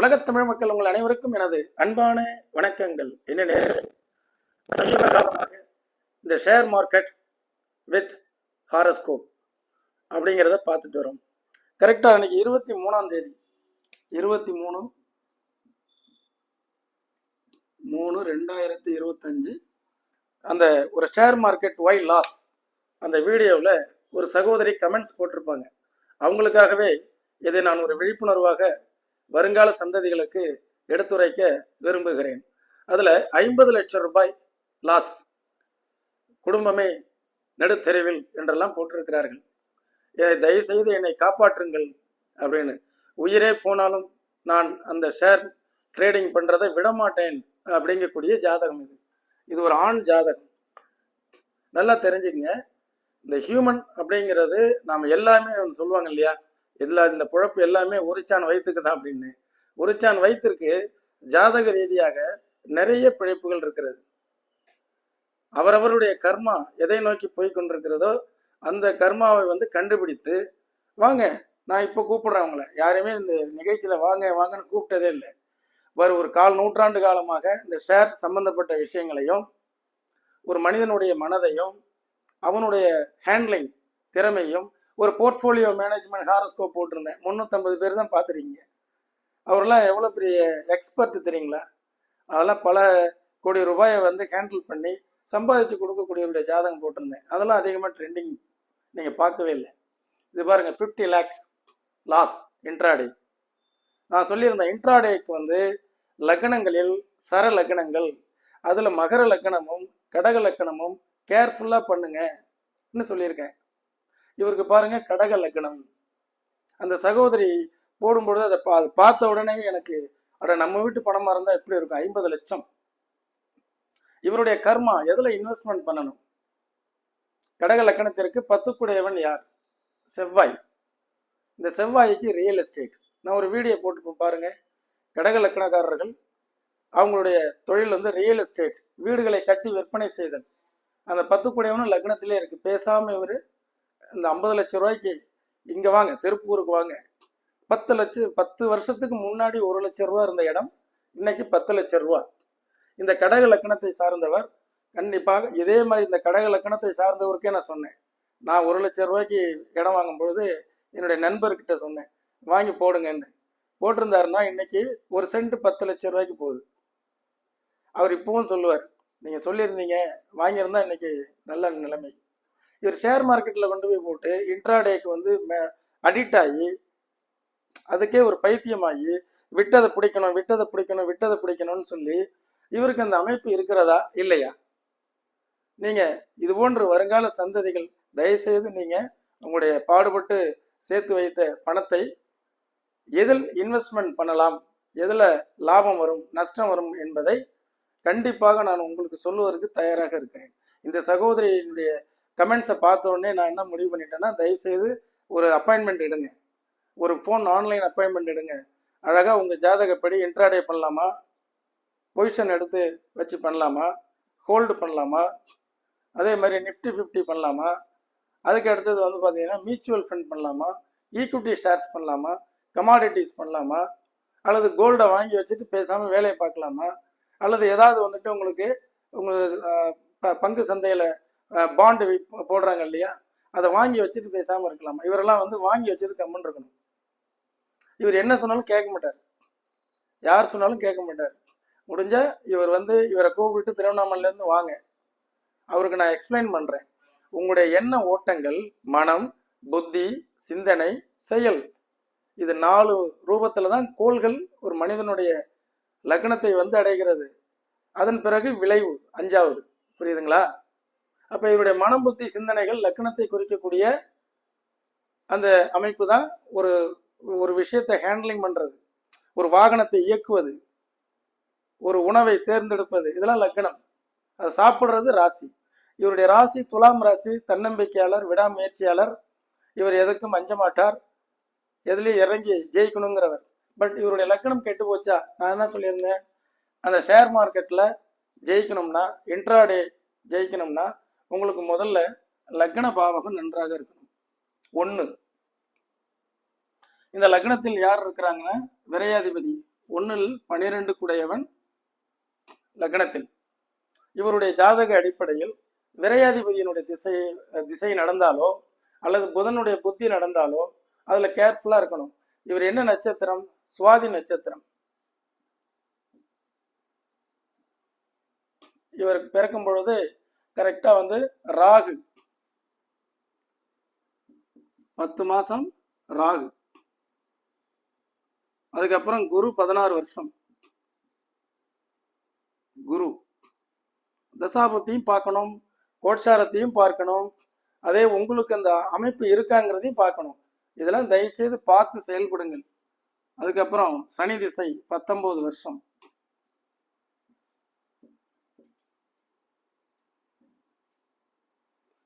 உலகத் தமிழ் மக்கள் உங்கள் அனைவருக்கும் எனது அன்பான வணக்கங்கள். என்ன சமீப காலமாக இந்த ஷேர் மார்க்கெட் வித் ஹாரஸ்கோப் அப்படிங்கிறத பார்த்துட்டு வரோம். கரெக்டாக அன்னைக்கு 23ஆம் தேதி 23/3/2025 அந்த ஒரு ஷேர் மார்க்கெட் ஒய் லாஸ் அந்த வீடியோவில் ஒரு சகோதரி கமெண்ட்ஸ் போட்டிருப்பாங்க. அவங்களுக்காகவே இதை நான் ஒரு விழிப்புணர்வாக வருங்கால சந்ததிகளுக்கு எடுத்துரைக்க விரும்புகிறேன். அதில் 50 லட்சம் ரூபாய் லாஸ், குடும்பமே நடுத்தெருவில் என்றெல்லாம் போட்டிருக்கிறார்கள். தயவு செய்து என்னை காப்பாற்றுங்கள் அப்படின்னு. உயிரே போனாலும் நான் அந்த ஷேர் ட்ரேடிங் பண்ணுறதை விடமாட்டேன் அப்படிங்கக்கூடிய ஜாதகம் இது. இது ஒரு ஆண் ஜாதகம். நல்லா தெரிஞ்சுக்கங்க. இந்த ஹியூமன் அப்படிங்கிறது நாம் எல்லாமே சொல்லுவாங்க இல்லையா, இந்த பிழப்பு எல்லாமே உரிச்சான் வயிற்றுக்கு தான் அப்படின்னு. உரிச்சான் வயிற்றுக்கு ஜாதக ரீதியாக நிறைய பிழைப்புகள் இருக்கிறது. அவரவருடைய கர்மா எதை நோக்கி போய் கொண்டிருக்கிறதோ அந்த கர்மாவை கண்டுபிடித்து வாங்க, நான் இப்போ கூப்பிடுறேன் அவங்கள. யாருமே இந்த நிகழ்ச்சியில் வாங்க வாங்கன்னு கூப்பிட்டதே இல்லை. ஒரு 1/4 நூற்றாண்டு காலமாக இந்த ஷேர் சம்பந்தப்பட்ட விஷயங்களையும் ஒரு மனிதனுடைய மனதையும் அவனுடைய ஹேண்ட்லிங் திறமையும் ஒரு போர்ட்ஃபோலியோ மேனேஜ்மெண்ட் ஹாரோஸ்கோப் போட்டிருந்தேன். 350 பேர் தான் பார்த்துருக்கீங்க. அவரெல்லாம் எவ்வளோ பெரிய எக்ஸ்பர்ட் தெரியுங்களா? அதெல்லாம் பல கோடி ரூபாயை ஹேண்டில் பண்ணி சம்பாதிச்சு கொடுக்கக்கூடியவருடைய ஜாதகம் போட்டிருந்தேன். அதெல்லாம் அதிகமாக ட்ரெண்டிங் நீங்கள் பார்க்கவே இல்லை. இது பாருங்கள், 50 lakhs லாஸ் இன்ட்ராடே. நான் சொல்லியிருந்தேன், இன்ட்ராடேக்கு லக்னங்களில் சர லக்னங்கள், அதில் மகர லக்னமும் கடக லக்னமும் கேர்ஃபுல்லாக பண்ணுங்கன்னு சொல்லியிருக்கேன். இவருக்கு பாருங்க கடக லக்னம். அந்த சகோதரி போடும்பொழுது அதை பார்த்த உடனே எனக்கு நம்ம வீட்டு பணமாக இருந்தால் எப்படி இருக்கும்? 50 லட்சம். இவருடைய கர்மா எதில் இன்வெஸ்ட்மெண்ட் பண்ணணும்? கடக லக்கணத்திற்கு 10 யார்? செவ்வாய். இந்த செவ்வாய்க்கு ரியல் எஸ்டேட். நான் ஒரு வீடியோ போட்டு பாருங்க. கடக லக்கணக்காரர்கள் அவங்களுடைய தொழில் ரியல் எஸ்டேட், வீடுகளை கட்டி விற்பனை செய்தல். அந்த 10 லக்னத்திலே இருக்கு. பேசாமல் இவர் இந்த 50 லட்சம் ரூபாய்க்கு இங்கே வாங்க, திருப்பூருக்கு வாங்க. 10 வருஷத்துக்கு முன்னாடி 1 லட்சம் ரூபா இருந்த இடம் இன்னைக்கு 10 லட்சம் ரூபா. இந்த கடக லக்கணத்தை சார்ந்தவர் கண்டிப்பாக இதே மாதிரி. இந்த கடக லக்கணத்தை சார்ந்தவருக்கே நான் சொன்னேன், நான் 1 லட்சம் ரூபாய்க்கு இடம் வாங்கும் பொழுது என்னுடைய நண்பர்கிட்ட சொன்னேன், வாங்கி போடுங்கன்னு. போட்டிருந்தாருன்னா இன்னைக்கு ஒரு சென்ட் 10 லட்சம் ரூபாய்க்கு போகுது. அவர் இப்பவும் சொல்லுவார், நீங்கள் சொல்லியிருந்தீங்க, வாங்கியிருந்தா இன்னைக்கு நல்ல நிலைமை. இவர் ஷேர் மார்க்கெட்டில் கொண்டு போய் போட்டு இன்ட்ராடேக்கு அடிக்ட் ஆகி அதுக்கே ஒரு பைத்தியமாகி விட்டதை பிடிக்கணும்னு சொல்லி இவருக்கு அந்த அமைப்பு இருக்கிறதா இல்லையா? நீங்கள் இது போன்ற வருங்கால சந்ததிகள் தயவுசெய்து நீங்கள் உங்களுடைய பாடுபட்டு சேர்த்து வைத்த பணத்தை எதில் இன்வெஸ்ட்மெண்ட் பண்ணலாம், எதில் லாபம் வரும் நஷ்டம் வரும் என்பதை கண்டிப்பாக நான் உங்களுக்கு சொல்லுவதற்கு தயாராக இருக்கிறேன். இந்த சகோதரியினுடைய கமெண்ட்ஸை பார்த்த உடனே நான் என்ன முடிவு பண்ணிட்டேன்னா, தயவுசெய்து ஒரு அப்பாயின்மெண்ட் எடுங்க, ஒரு ஃபோன் ஆன்லைன் அப்பாயின்மெண்ட் எடுங்க. அழகாக உங்கள் ஜாதகப்படி இன்ட்ராடே பண்ணலாமா, பொசிஷன் எடுத்து வச்சு பண்ணலாமா, ஹோல்டு பண்ணலாமா, அதே மாதிரி நிஃப்டி 50 பண்ணலாமா, அதுக்கு அடுத்தது பார்த்தீங்கன்னா மியூச்சுவல் ஃபண்ட் பண்ணலாமா, ஈக்விட்டி ஷேர்ஸ் பண்ணலாமா, கமாடிட்டிஸ் பண்ணலாமா, அல்லது கோல்டை வாங்கி வச்சுட்டு பேசாமல் வேலையை பார்க்கலாமா, அல்லது ஏதாவது உங்களுக்கு பங்கு சந்தையில் பாண்டு போடுறாங்க இல்லையா, அதை வாங்கி வச்சுட்டு பேசாமல் இருக்கலாமா? இவரெல்லாம் வாங்கி வச்சுட்டு கம்மன் இருக்கணும். இவர் என்ன சொன்னாலும் கேட்க மாட்டார், யார் சொன்னாலும் கேட்க மாட்டார். முடிஞ்சால் இவர் இவரை கூப்பிட்டு திருவண்ணாமலையிலேருந்து வாங்க, அவருக்கு நான் எக்ஸ்பிளைன் பண்ணுறேன். உங்களுடைய எண்ண ஓட்டங்கள், மனம், புத்தி, சிந்தனை, செயல், இது 4 ரூபத்தில் தான் கோள்கள் ஒரு மனிதனுடைய லக்னத்தை அடைகிறது. அதன் பிறகு விளைவு 5வது. புரியுதுங்களா? அப்போ இவருடைய மனம், புத்தி, சிந்தனைகள் லக்னத்தை குறிக்கக்கூடிய அந்த அமைப்பு தான் ஒரு விஷயத்தை ஹேண்ட்லிங் பண்ணுறது, ஒரு வாகனத்தை இயக்குவது, ஒரு உணவை தேர்ந்தெடுப்பது, இதெல்லாம் லக்னம். அதை சாப்பிட்றது ராசி. இவருடைய ராசி துலாம் ராசி, தன்னம்பிக்கையாளர், விடாமுயற்சியாளர். இவர் எதுக்கும் அஞ்ச மாட்டார், எதுலேயும் இறங்கி ஜெயிக்கணுங்கிறவர். பட் இவருடைய லக்னம் கெட்டு போச்சா? நான் என்ன சொல்லியிருந்தேன், அந்த ஷேர் மார்க்கெட்டில் ஜெயிக்கணும்னா, இன்ட்ராடே ஜெயிக்கணும்னா உங்களுக்கு முதல்ல லக்ன பாவகம் நன்றாக இருக்கணும். 1, இந்த லக்னத்தில் யார் இருக்கிறாங்கன்னா விரையாதிபதி 1 12 குடையவன் லக்னத்தில். இவருடைய ஜாதக அடிப்படையில் விரையாதிபதியினுடைய திசை நடந்தாலோ அல்லது புதனுடைய புத்தி நடந்தாலோ அதுல கேர்ஃபுல்லா இருக்கணும். இவர் என்ன நட்சத்திரம்? சுவாதி நட்சத்திரம். இவருக்கு பிறக்கும் பொழுது கரெக்டா ராகு 10 மாசம் ராகு. அதுக்கப்புறம் குரு 16 வருஷம். குரு தசாபத்தையும் பார்க்கணும், கோட்சாரத்தையும் பார்க்கணும், அதே உங்களுக்கு அந்த அமைப்பு இருக்காங்கிறதையும் பார்க்கணும். இதெல்லாம் தயவுசெய்து பார்த்து செயல்படுங்கள். அதுக்கப்புறம் சனி திசை 19 வருஷம்.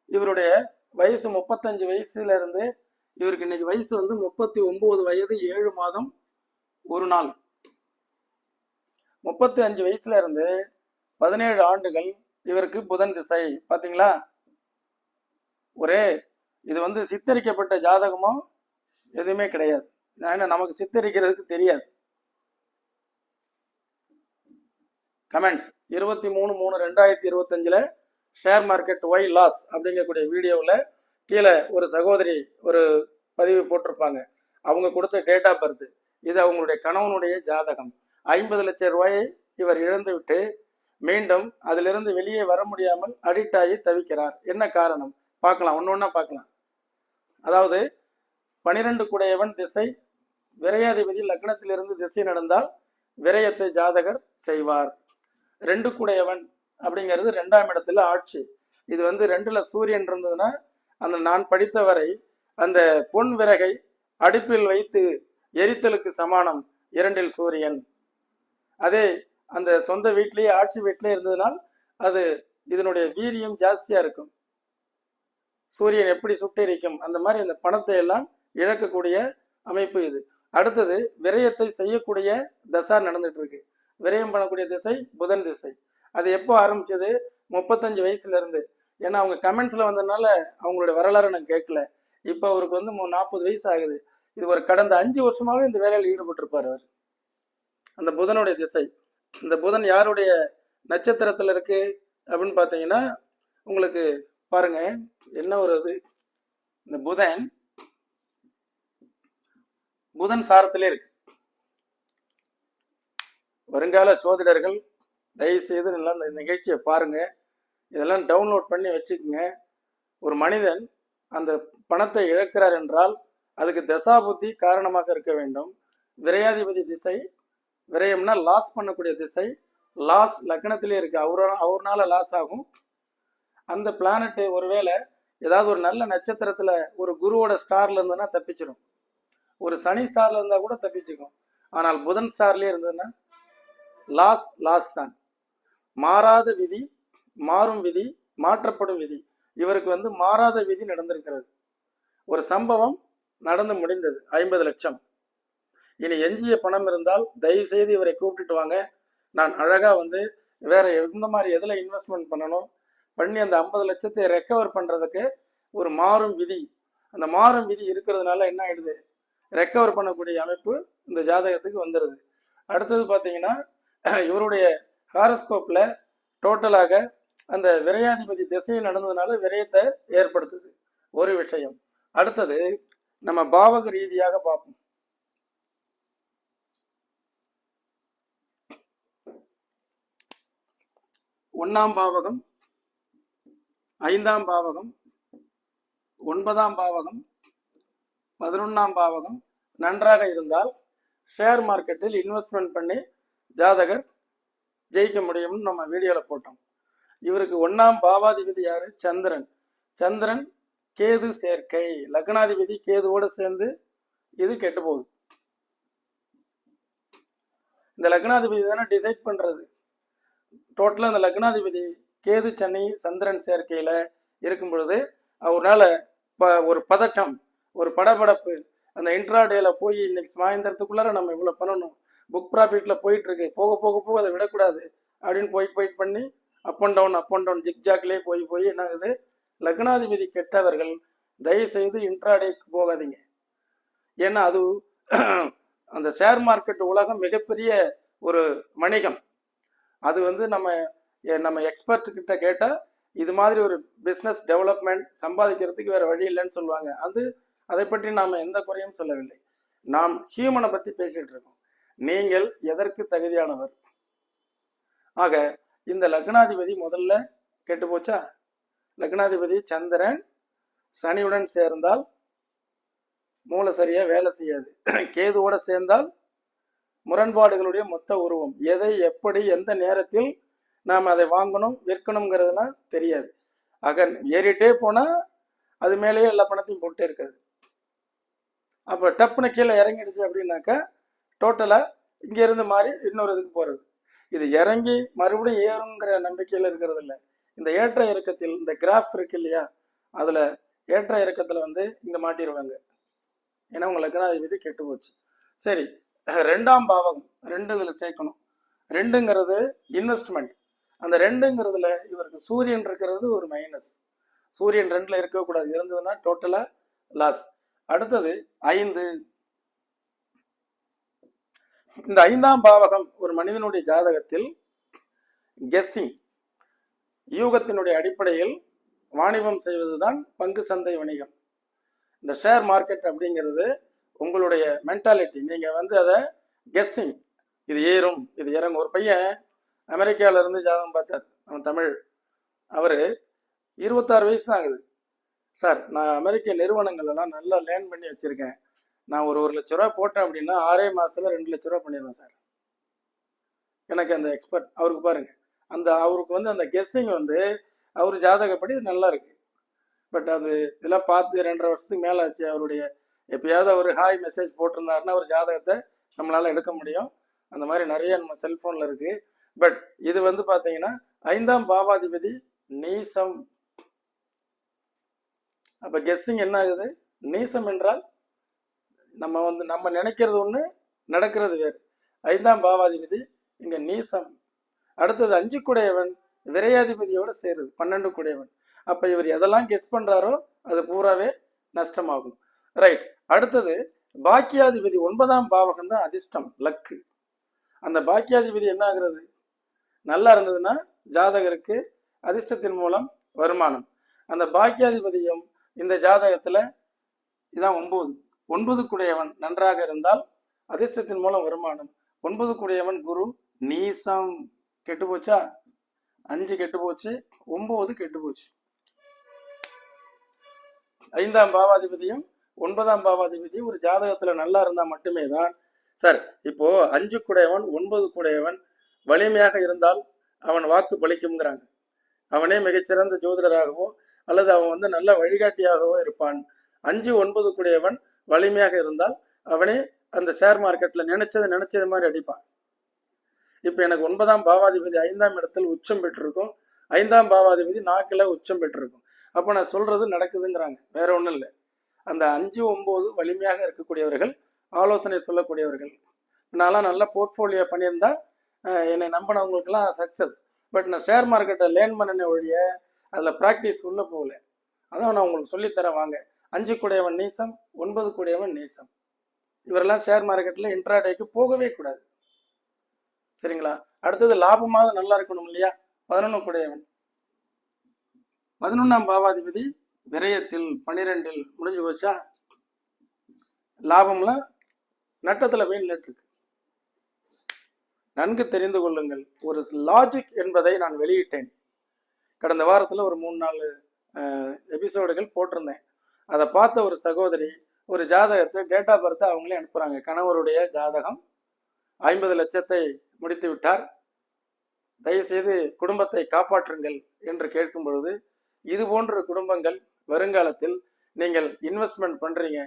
இவருடைய வயசு 35 வயசுல இருந்து இவருக்கு இன்னைக்கு வயசு 39 வயது 7 மாதம் 1 நாள். 35 வயசுல இருந்து 17 ஆண்டுகள் இவருக்கு புதன் திசை. பாத்தீங்களா? ஒரே இது சித்தரிக்கப்பட்ட ஜாதகமோ எதுவுமே கிடையாது. ஏன்னா நமக்கு சித்தரிக்கிறதுக்கு தெரியாது. Comments 23/3/2025 share market why loss அப்படிங்கக்கூடிய வீடியோவில் கீழே ஒரு சகோதரி ஒரு பதிவு போட்டிருப்பாங்க. அவங்க கொடுத்த டேட் ஆஃப் பர்த். இது அவங்களுடைய கணவனுடைய ஜாதகம். 50 லட்சம் ரூபாயை இவர் இழந்து விட்டு மீண்டும் அதிலிருந்து வெளியே வர முடியாமல் அடிக்ட் ஆகி தவிக்கிறார். என்ன காரணம் பார்க்கலாம், ஒன்னொன்னா பார்க்கலாம். அதாவது 12 குடையவன் திசை, விரையாதிபதி லக்னத்திலிருந்து திசை நடந்தால் விரயத்தை ஜாதகர் செய்வார். 2 குடையவன் அப்படிங்கிறது 2ஆம் இடத்துல ஆட்சி. இது 2ல சூரியன் இருந்ததுன்னா அந்த நான் படித்தவரை அந்த பொன் விறகை அடுப்பில் வைத்து எரித்தலுக்கு சமானம் 2ல் சூரியன். அதே அந்த சொந்த வீட்டிலேயே ஆட்சி வீட்டிலே இருந்ததுனால் அது இதனுடைய வீரியம் ஜாஸ்தியா இருக்கும். சூரியன் எப்படி சுட்டெரிக்கும் அந்த மாதிரி அந்த பணத்தை எல்லாம் இழக்கக்கூடிய அமைப்பு இது. அடுத்தது விரயத்தை செய்யக்கூடிய தசா நடந்துட்டு இருக்கு. விரயம் பண்ணக்கூடிய திசை புதன் திசை. அது எப்போ ஆரம்பிச்சது? 35 வயசுல இருந்து. ஏன்னா அவங்க கமெண்ட்ஸ்ல வந்ததுனால அவங்களுடைய வரலாறு நான் கேட்கல. இப்போ அவருக்கு 40 வயசு ஆகுது. இது ஒரு கடந்த 5 வருஷமாவே இந்த வேலையில் ஈடுபட்டிருப்பார் அவர். அந்த புதனுடைய திசை. இந்த புதன் யாருடைய நட்சத்திரத்துல இருக்கு அப்படின்னு பார்த்தீங்கன்னா உங்களுக்கு பாருங்க என்ன ஒரு இது. இந்த புதன் சாரத்திலே இருக்கு. வருங்கால சோதிடர்கள் தயவு செய்து நல்லா இந்த நிகழ்ச்சியை பாருங்க. இதெல்லாம் டவுன்லோட் பண்ணி வச்சுக்கோங்க. ஒரு மனிதன் அந்த பணத்தை இழக்கிறார் என்றால் அதுக்கு தசாபுத்தி காரணமாக இருக்க வேண்டும். விரையாதிபதி திசை, விரயம்னா லாஸ் பண்ணக்கூடிய திசை. லாஸ் லக்னத்திலே இருக்கு. அவர்னால லாஸ் ஆகும். அந்த பிளானட் ஒருவேளை ஏதாவது ஒரு நல்ல நட்சத்திரத்துல ஒரு குருவோட ஸ்டார்ல இருந்ததுன்னா தப்பிச்சிடும். ஒரு சனி ஸ்டார்ல இருந்தா கூட தப்பிச்சுக்கும். ஆனால் புதன் ஸ்டார்லயே இருந்ததுன்னா லாஸ் தான். மாறாத விதி, மாறும் விதி, மாற்றப்படும் விதி. இவருக்கு மாறாத விதி நடந்திருக்கிறது. ஒரு சம்பவம் நடந்து முடிந்தது. 50 லட்சம். இனி எஞ்சிய பணம் இருந்தால் தயவு செய்து இவரை கூப்பிட்டுட்டு வாங்க. நான் அழகா வேற எந்த மாதிரி எதுல இன்வெஸ்ட்மெண்ட் பண்ணணும் பண்ணி அந்த 50 லட்சத்தை ரெக்கவர் பண்றதுக்கு ஒரு மாறும் விதி. அந்த மாறும் விதி இருக்கிறதுனால என்ன ஆயிடுது? ரெக்கவர் பண்ணக்கூடிய அமைப்பு இந்த ஜாதகத்துக்கு வந்துடுது. அடுத்தது பார்த்தீங்கன்னா இவருடைய ஹாரஸ்கோப்ல டோட்டலாக அந்த விரையாதிபதி திசை நடந்ததுனால விரயத்தை ஏற்படுத்துது ஒரு விஷயம். அடுத்தது நம்ம பாவக ரீதியாக பார்ப்போம். ஒன்னாம் பாவகம், 5ஆம் பாவகம், 9ஆம் பாவகம், 11ஆம் பாவகம் நன்றாக இருந்தால் ஷேர் மார்க்கெட்டில் இன்வெஸ்ட்மெண்ட் பண்ணி ஜாதகர் ஜெயிக்க முடியும்னு நம்ம வீடியோல போட்டோம். இவருக்கு 1ஆம் பாவாதிபதி யாரு? சந்திரன். சந்திரன் கேது சேர்க்கை. லக்னாதிபதி கேதுவோட சேர்ந்து இது கெட்டு போகுது. இந்த லக்னாதிபதி தானே டிசைட் பண்றது. டோட்டலா இந்த லக்னாதிபதி கேது சனி சந்திரன் சேர்க்கையில இருக்கும் பொழுது அவரால் ஒரு பதட்டம், ஒரு படபடப்பு, அந்த இன்ட்ராடேல போய் இன்னைக்கு சாயந்தரத்துக்குள்ளார நம்ம இவ்வளவு பண்ணணும், புக் ப்ராஃபிட்ல போயிட்டு இருக்கு, போக போக போக அதை விடக்கூடாது அப்படின்னு போயிட் பண்ணி அப் அண்ட் டவுன் ஜிக்ஜாக்லேயே போய் என்ன ஆகுது? லக்னாதிபதி கெட்டவர்கள் தயவு செய்து இன்ட்ராடேக்கு போகாதீங்க. ஏன்னா அது அந்த ஷேர் மார்க்கெட் உலகம் மிகப்பெரிய ஒரு வணிகம். அது வந்து நம்ம எக்ஸ்பர்ட் கிட்ட கேட்டால் இது மாதிரி ஒரு பிஸ்னஸ் டெவலப்மெண்ட் சம்பாதிக்கிறதுக்கு வேற வழி இல்லைன்னு சொல்லுவாங்க. அதை பற்றி நாம் எந்த குறையும் சொல்லவில்லை. நாம் ஹியூமனை பற்றி பேசிட்டு இருக்கோம். நீங்கள் எதற்கு தகுதியானவர்? ஆக இந்த லக்னாதிபதி முதல்ல கெட்டு போச்சா? லக்னாதிபதி சந்திரன் சனியுடன் சேர்ந்தால் மூளை சரியா வேலை செய்யாது. கேதுவோட சேர்ந்தால் முரண்பாடுகளுடைய மொத்த உருவம். எதை எப்படி எந்த நேரத்தில் நாம் அதை வாங்கணும் விற்கணுங்கிறதுலாம் தெரியாது. ஆக ஏறிட்டே போனால் அது மேலேயே எல்லா பணத்தையும் போட்டே இருக்காது. அப்போ டப்புன்னு கீழே இறங்கிடுச்சு அப்படின்னாக்கா டோட்டலாக இங்கேருந்து மாறி இன்னொரு இதுக்கு போகிறது. இது இறங்கி மறுபடியும் ஏறுங்கிற நம்பிக்கையில் இருக்கிறது இல்லை. இந்த ஏற்ற இறக்கத்தில் இந்த கிராஃப் இருக்கு இல்லையா, அதில் ஏற்ற இறக்கத்தில் வந்து இங்கே மாட்டிடுவாங்க. ஏன்னா உங்கள் லக்னாதிபதி கெட்டு போச்சு. சரி, 2ஆம் பாவகம் 2 இதில் சேர்க்கணும். 2ங்கிறது இன்வெஸ்ட்மெண்ட். அந்த 2ங்கிறதுல இவருக்கு சூரியன் இருக்கிறது ஒரு மைனஸ். சூரியன் 2ல் இருக்கக்கூடாது, இருந்ததுன்னா டோட்டலாக லாஸ். அடுத்தது 5. இந்த 5ஆம் பாவகம் ஒரு மனிதனுடைய ஜாதகத்தில் கெஸ்ஸிங் யூகத்தினுடைய அடிப்படையில் வாணிபம் செய்வதுதான் பங்கு சந்தை வணிகம். இந்த ஷேர் மார்க்கெட் அப்படிங்கிறது உங்களுடைய மென்டாலிட்டி. நீங்கள் வந்து அதை கெஸ்ஸிங், இது ஏறும் இது இறங்கும். ஒரு பையன் அமெரிக்காவில இருந்து ஜாதகம் பார்த்தார், அவன் தமிழ். அவர் 26 வயசு தான் ஆகுது. சார், நான் அமெரிக்க நிறுவனங்கள்லாம் நல்லா லேர்ன் பண்ணி வச்சுருக்கேன். நான் ஒரு 1 லட்ச ரூபா போட்டேன் அப்படின்னா 6 மாதத்தில் 2 லட்ச ரூபா பண்ணிடுவேன் சார். எனக்கு அந்த எக்ஸ்பர்ட் அவருக்கு பாருங்க, அவருக்கு வந்து அந்த கெஸ்ஸிங் வந்து அவர் ஜாதகப்படி நல்லா இருக்கு. பட் அது இதெல்லாம் பார்த்து 2.5 வருஷத்துக்கு மேலே ஆச்சு. அவருடைய எப்பயாவது அவர் ஹாய் மெசேஜ் போட்டிருந்தாருன்னா ஒரு ஜாதகத்தை நம்மளால எடுக்க முடியும். அந்த மாதிரி நிறைய நம்ம செல்ஃபோனில் இருக்கு. பட் இது வந்து பார்த்தீங்கன்னா 5ஆம் பாவாதிபதி நீசம். அப்போ கெஸ்ஸிங் என்ன ஆகுது? நீசம் என்றால் நம்ம நினைக்கிறது ஒன்று, நடக்கிறது வேறு. 5ஆம் பாவாதிபதி இங்கே நீசம். அடுத்தது 5 குடையவன் விரையாதிபதியோட சேருது, 12 குடையவன். அப்போ இவர் எதெல்லாம் கெஸ் பண்ணுறாரோ அது பூராவே நஷ்டமாகும். ரைட். அடுத்தது பாக்கியாதிபதி 9ஆம் பாவகம் தான் அதிர்ஷ்டம், லக்கு. அந்த பாக்கியாதிபதி என்ன ஆகுறது? நல்லா இருந்ததுன்னா ஜாதகருக்கு அதிர்ஷ்டத்தின் மூலம் வருமானம். அந்த பாக்கியாதிபதியும் இந்த ஜாதகத்தில் இதான் 9 குடையவன் நன்றாக இருந்தால் அதிர்ஷ்டத்தின் மூலம் வருமானம். 9 குடையவன் குரு நீசம். கெட்டு போச்சா? 5 கெட்டு போச்சு, 9 கெட்டு போச்சு. 5ஆம் பாவாதிபதியும் 9ஆம் பாவாதிபதியும் ஒரு ஜாதகத்துல நல்லா இருந்தா மட்டுமே தான் சார். இப்போ 5 குடையவன் 9 குடையவன் வலிமையாக இருந்தால் அவன் வாக்கு பலிக்கும்ங்கிறாங்க. அவனே மிகச்சிறந்த ஜோதிடராகவோ அல்லது அவன் வந்து நல்ல வழிகாட்டியாகவோ இருப்பான். 5, 9 குடையவன் வலிமையாக இருந்தால் அவனே அந்த ஷேர் மார்க்கெட்ல நினைச்சது மாதிரி அடிப்பான். இப்ப எனக்கு 9ஆம் பாவாதிபதி 5ஆம் இடத்தில் உச்சம் பெற்றிருக்கும், 5ஆம் பாவாதிபதி 4ல் உச்சம் பெற்றிருக்கும். அப்போ நான் சொல்றது நடக்குதுங்கிறாங்க, வேற ஒன்றும் இல்லை. அந்த 5, 9 வலிமையாக இருக்கக்கூடியவர்கள், ஆலோசனை சொல்லக்கூடியவர்கள். நான்லாம் நல்ல போர்ட்ஃபோலியோ பண்ணியிருந்தா என்னை நம்பினவங்களுக்கெல்லாம் சக்ஸஸ். பட் நான் ஷேர் மார்க்கெட்டை லேர்ன் பண்ணின ஒழிய அதில் ப்ராக்டிஸ் உள்ளே போகல. அதான் நான் உங்களுக்கு சொல்லித்தரேன் வாங்க. 5 குடையவன் நீசம், 9 குடையவன் நீசம். இவரெல்லாம் ஷேர் மார்க்கெட்டில் இன்ட்ராடேக்கு போகவே கூடாது. சரிங்களா? அடுத்தது லாபமாக நல்லா இருக்கணும் இல்லையா? 11 குடையவன் 11ஆம் பாவாதிபதி விரயத்தில் 12ல் முடிஞ்சு போச்சா? லாபம்லாம் நட்டத்தில் போய் நின்றுருக்கு. நன்கு தெரிந்து கொள்ளுங்கள். ஒரு லாஜிக் என்பதை நான் வெளியிட்டேன். கடந்த வாரத்தில் ஒரு 3-4 எபிசோடுகள் போட்டிருந்தேன். அதை பார்த்த ஒரு சகோதரி ஒரு ஜாதகத்தை டேட் ஆஃப் பர்த் அவங்களே அனுப்புகிறாங்க. கணவருடைய ஜாதகம் 50 லட்சத்தை முடித்து விட்டார், தயவுசெய்து குடும்பத்தை காப்பாற்றுங்கள் என்று கேட்கும் பொழுது, இது போன்ற குடும்பங்கள் வருங்காலத்தில் நீங்கள் இன்வெஸ்ட்மெண்ட் பண்ணுறீங்க,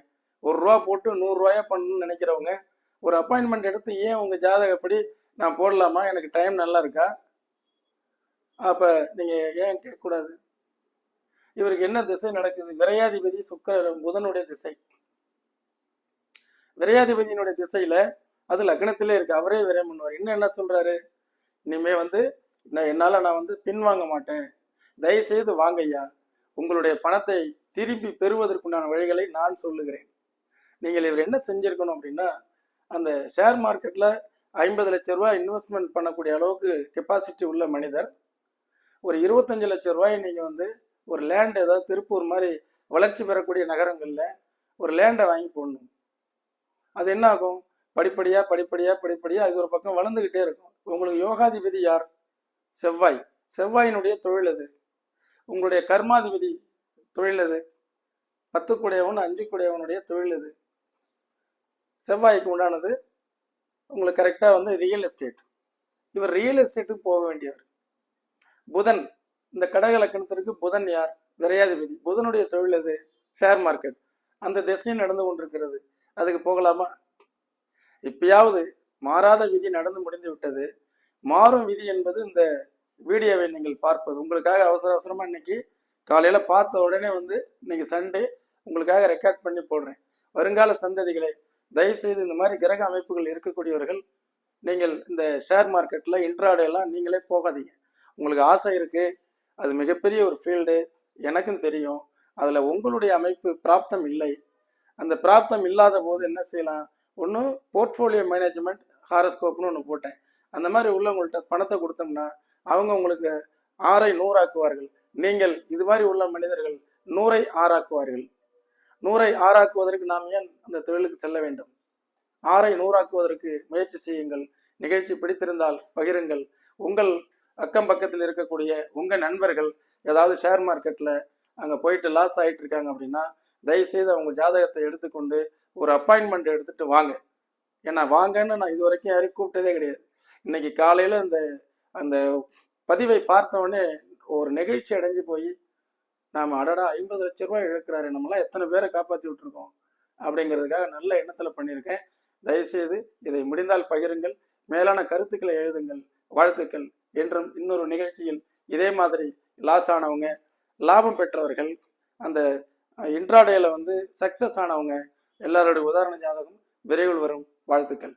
1 ரூபா போட்டு 100 ரூபாயா பண்ணணும்னு நினைக்கிறவங்க ஒரு அப்பாயின்மெண்ட் எடுத்து ஏன் உங்கள் ஜாதகப்படி நான் போடலாமா, எனக்கு டைம் நல்லா இருக்கா, அப்போ நீங்கள் ஏன் கேட்கக்கூடாது? இவருக்கு என்ன திசை நடக்குது? விரையாதிபதி புதனுடைய திசை. விரையாதிபதியினுடைய திசையில அது லக்னத்திலே இருக்கு. அவரே விரயம் பண்ணுவார். இன்னும் என்ன சொல்றாரு? இனிமே வந்து என்னால் நான் வந்து பின்வாங்க மாட்டேன், தயவுசெய்து வாங்கய்யா, உங்களுடைய பணத்தை திருப்பி பெறுவதற்குண்டான வழிகளை நான் சொல்லுகிறேன். நீங்கள் இவர் என்ன செஞ்சிருக்கணும் அப்படின்னா, அந்த ஷேர் மார்க்கெட்டில் 50 லட்ச ரூபாய் இன்வெஸ்ட்மெண்ட் பண்ணக்கூடிய அளவுக்கு கெப்பாசிட்டி உள்ள மனிதர் ஒரு 25 லட்ச ரூபாய் நீங்கள் வந்து ஒரு லேண்ட் ஏதாவது திருப்பூர் மாதிரி வளர்ச்சி பெறக்கூடிய நகரங்களில் ஒரு லேண்டை வாங்கி போடணும். அது என்ன ஆகும்? படிப்படியாக அது ஒரு பக்கம் வளர்ந்துக்கிட்டே இருக்கும். உங்களுக்கு யோகாதிபதி யார்? செவ்வாய். செவ்வாயினுடைய தொழில் அது. உங்களுடைய கர்மாதிபதி தொழில் அது. 10 கூடையவன் 5 கூடையவனுடைய தொழில் அது. செவ்வாய்க்கு உண்டானது உங்களுக்கு கரெக்டாக வந்து ரியல் எஸ்டேட். இவர் ரியல் எஸ்டேட்டுக்கு போக வேண்டியவர். புதன், இந்த கடகலக்கணத்திற்கு புதன் யார்? விரையாதிபதி. புதனுடைய தொழில் அது ஷேர் மார்க்கெட். அந்த திசையும் நடந்து கொண்டிருக்கிறது. அதுக்கு போகலாமா? இப்பயாவது மாறாத விதி நடந்து முடிந்து விட்டது. மாறும் விதி என்பது இந்த வீடியோவை நீங்கள் பார்ப்பது. உங்களுக்காக அவசர அவசரமா இன்னைக்கு காலையில பார்த்த உடனே வந்து இன்னைக்கு சண்டே உங்களுக்காக ரெக்கார்ட் பண்ணி போடுறேன். வருங்கால சந்ததிகளை தயவுசெய்து இந்த மாதிரி கிரக அமைப்புகள் இருக்கக்கூடியவர்கள் நீங்கள் இந்த ஷேர் மார்க்கெட்ல இன்ட்ராடேலாம் நீங்களே போகாதீங்க. உங்களுக்கு ஆசை இருக்கு, அது மிகப்பெரிய ஒரு ஃபீல்டு, எனக்கும் தெரியும். அதுல உங்களுடைய அமைப்பு பிராப்தம் இல்லை. அந்த பிராப்தம் இல்லாத போது என்ன செய்யலாம்? ஒன்று போர்ட்ஃபோலியோ மேனேஜ்மெண்ட் ஹாரஸ்கோப்னு ஒன்று போட்டேன். அந்த மாதிரி உள்ளவங்கள்ட்ட பணத்தை கொடுத்தோம்னா அவங்க உங்களுக்கு 6ஐ 100 ஆக்குவார்கள். நீங்கள் இது மாதிரி உள்ள மனிதர்கள் 100ஐ 6 ஆக்குவார்கள். 100ஐ 6 ஆக்குவதற்கு நாம் ஏன் அந்த தொழிலுக்கு செல்ல வேண்டும்? 6ஐ 100 ஆக்குவதற்கு முயற்சி செய்யுங்கள். நிகழ்ச்சி பிடித்திருந்தால் பகிருங்கள். உங்கள் அக்கம் பக்கத்தில் இருக்கக்கூடிய உங்கள் நண்பர்கள் ஏதாவது ஷேர் மார்க்கெட்டில் அங்கே போயிட்டு லாஸ் ஆகிட்டு இருக்காங்க அப்படின்னா தயவுசெய்து அவங்க ஜாதகத்தை எடுத்துக்கொண்டு ஒரு அப்பாயின்மெண்ட் எடுத்துட்டு வாங்க. ஏன்னா வாங்கன்னு நான் இது வரைக்கும் யாரையும் கூப்பிட்டதே கிடையாது. இன்னைக்கு காலையில் அந்த பதிவை பார்த்தவொடனே ஒரு நிகழ்ச்சி அடைஞ்சு போய் நாம் அடடா 50 லட்ச ரூபாய் இழக்கிறாரு, நம்மளாம் எத்தனை பேரை காப்பாற்றி விட்டுருக்கோம் அப்படிங்கிறதுக்காக நல்ல எண்ணத்தில் பண்ணியிருக்கேன். தயவுசெய்து இதை முடிந்தால் பகிருங்கள். மேலான கருத்துக்களை எழுதுங்கள். வாழ்த்துக்கள். என்றும் இன்னொரு நிகழ்ச்சியில் இதே மாதிரி லாஸ் ஆனவங்க, லாபம் பெற்றவர்கள், அந்த இன்ட்ராடேல வந்து சக்சஸ் ஆனவங்க எல்லாருடைய உதாரண ஜாதகம் விரைவில் வரும். வாழ்த்துக்கள்.